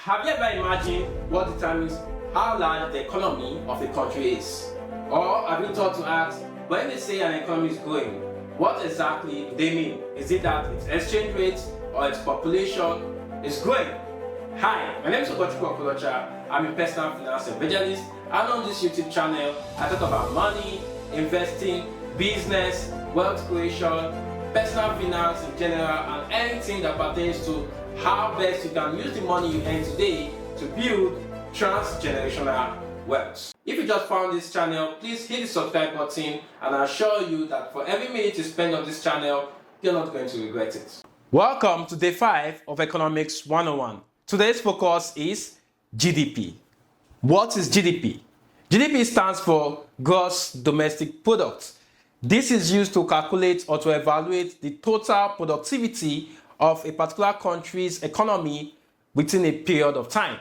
Have you ever imagined what determines how large the economy of a country is? Or have you thought to ask, when they say an economy is growing, what exactly do they mean? Is it that its exchange rate or its population is growing? Hi, my name is Okolocha. I'm a personal finance evangelist, and on this YouTube channel, I talk about money, investing, business, wealth creation, personal finance in general, and anything that pertains to how best you can use the money you earn today to build transgenerational wealth. If you just found this channel, please hit the subscribe button, and I assure you that for every minute you spend on this channel, you're not going to regret it. Welcome to day 5 of Economics 101. Today's focus is GDP. What is GDP? GDP stands for Gross Domestic Product. This is used to calculate or to evaluate the total productivity of a particular country's economy within a period of time.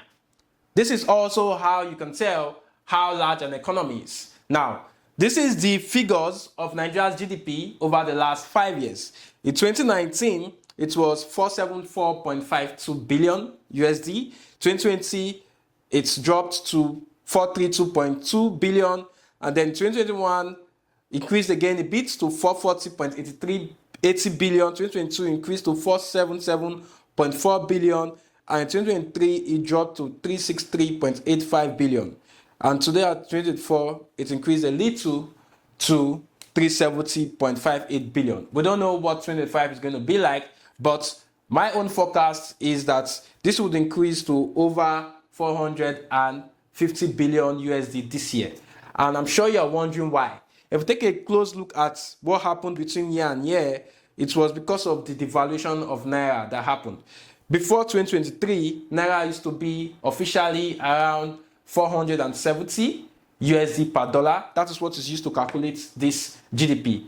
This is also how you can tell how large an economy is. Now, this is the figures of Nigeria's GDP over the last 5 years. In 2019, it was 474.52 billion USD. 2020, it's dropped to 432.2 billion, and then 2021 increased again a bit to 440.80 billion. 2022 increased to 477.4 billion, and in 2023 it dropped to 363.85 billion. And today at 2024 it increased a little to 370.58 billion. We don't know what 2025 is going to be like, but my own forecast is that this would increase to over 450 billion USD this year. And I'm sure you're wondering why. If we take a close look at what happened between year and year, it was because of the devaluation of Naira that happened. Before 2023, Naira used to be officially around 470 USD per dollar. That is what is used to calculate this GDP.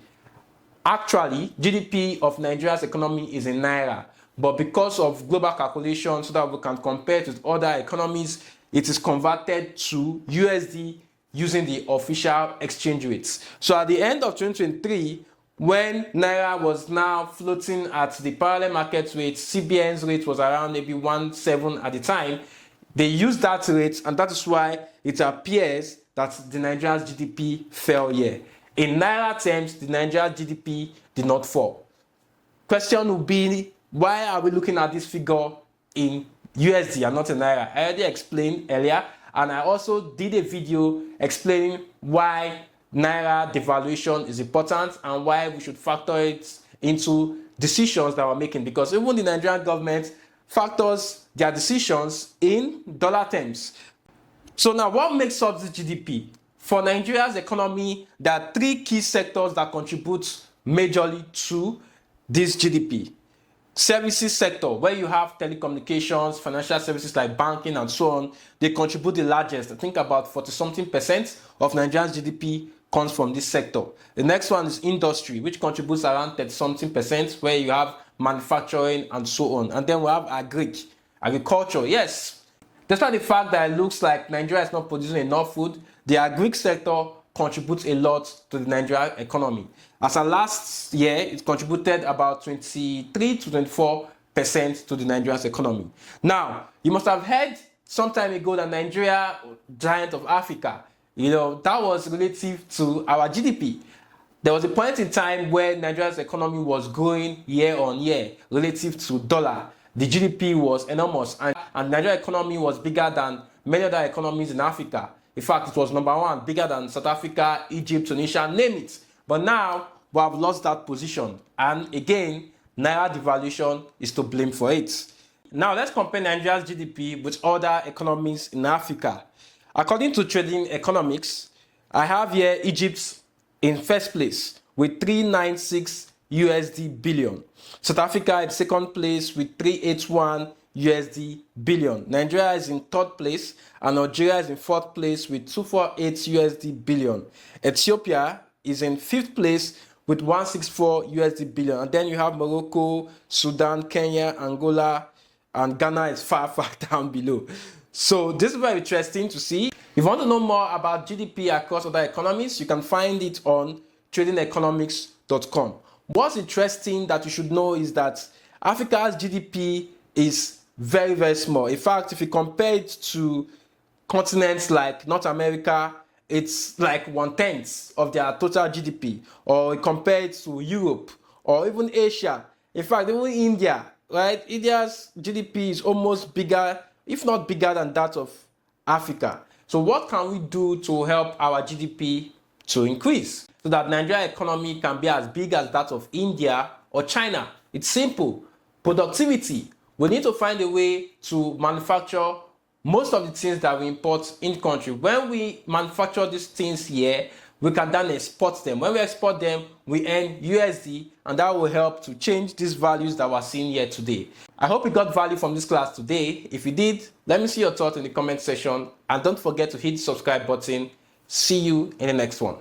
Actually, GDP of Nigeria's economy is in Naira, but because of global calculation, so that we can compare it with other economies, it is converted to USD using the official exchange rates. So at the end of 2023, when Naira was now floating at the parallel market rate, CBN's rate was around maybe 1.7 at the time, they used that rate, and that is why it appears that the Nigeria's GDP fell here. In Naira terms, the Nigerian GDP did not fall. Question would be, why are we looking at this figure in USD and not in Naira? I already explained earlier, and I also did a video explaining why Naira devaluation is important and why we should factor it into decisions that we're making, because even the Nigerian government factors their decisions in dollar terms. So now, what makes up the GDP? For Nigeria's economy, there are 3 key sectors that contribute majorly to this GDP. Services sector, where you have telecommunications, financial services like banking and so on, they contribute the largest. I think about 40-something% of Nigeria's GDP comes from this sector. The next one is industry, which contributes around 30-something%, where you have manufacturing and so on. And then we have agriculture. Yes, despite the fact that it looks like Nigeria is not producing enough food, the agri sector contributes a lot to the Nigerian economy. As of last year, it contributed about 23-24% to the Nigerian economy. Now, you must have heard some time ago that Nigeria, giant of Africa, that was relative to our GDP. There was a point in time where Nigeria's economy was growing year on year relative to dollar. The GDP was enormous, and Nigeria's economy was bigger than many other economies in Africa. In fact, it was number 1, bigger than South Africa, Egypt, Tunisia, name it. But now, we have lost that position. And again, Naira devaluation is to blame for it. Now, let's compare Nigeria's GDP with other economies in Africa. According to Trading Economics, I have here Egypt in first place with 396 USD billion. South Africa in second place with 381 USD billion. Nigeria is in third place, and Algeria is in fourth place with 248 USD billion. Ethiopia is in fifth place with 164 USD billion. And then you have Morocco, Sudan, Kenya, Angola, and Ghana is far down below. So this is very interesting to see. If you want to know more about GDP across other economies, you can find it on tradingeconomics.com. What's interesting that you should know is that Africa's GDP is very, very small. In fact, if you compare it to continents like North America, it's like 1/10 of their total GDP, or compared to Europe or even Asia. In fact, even India, right? India's GDP is almost bigger, if not bigger than that of Africa. So what can we do to help our GDP to increase so that Nigeria economy can be as big as that of India or China? It's simple. Productivity. We need to find a way to manufacture most of the things that we import in country. When we manufacture these things here, we can then export them. When we export them, we earn USD, and that will help to change these values that we're seeing here today. I hope you got value from this class today. If you did, let me see your thoughts in the comment section, and don't forget to hit the subscribe button. See you in the next one.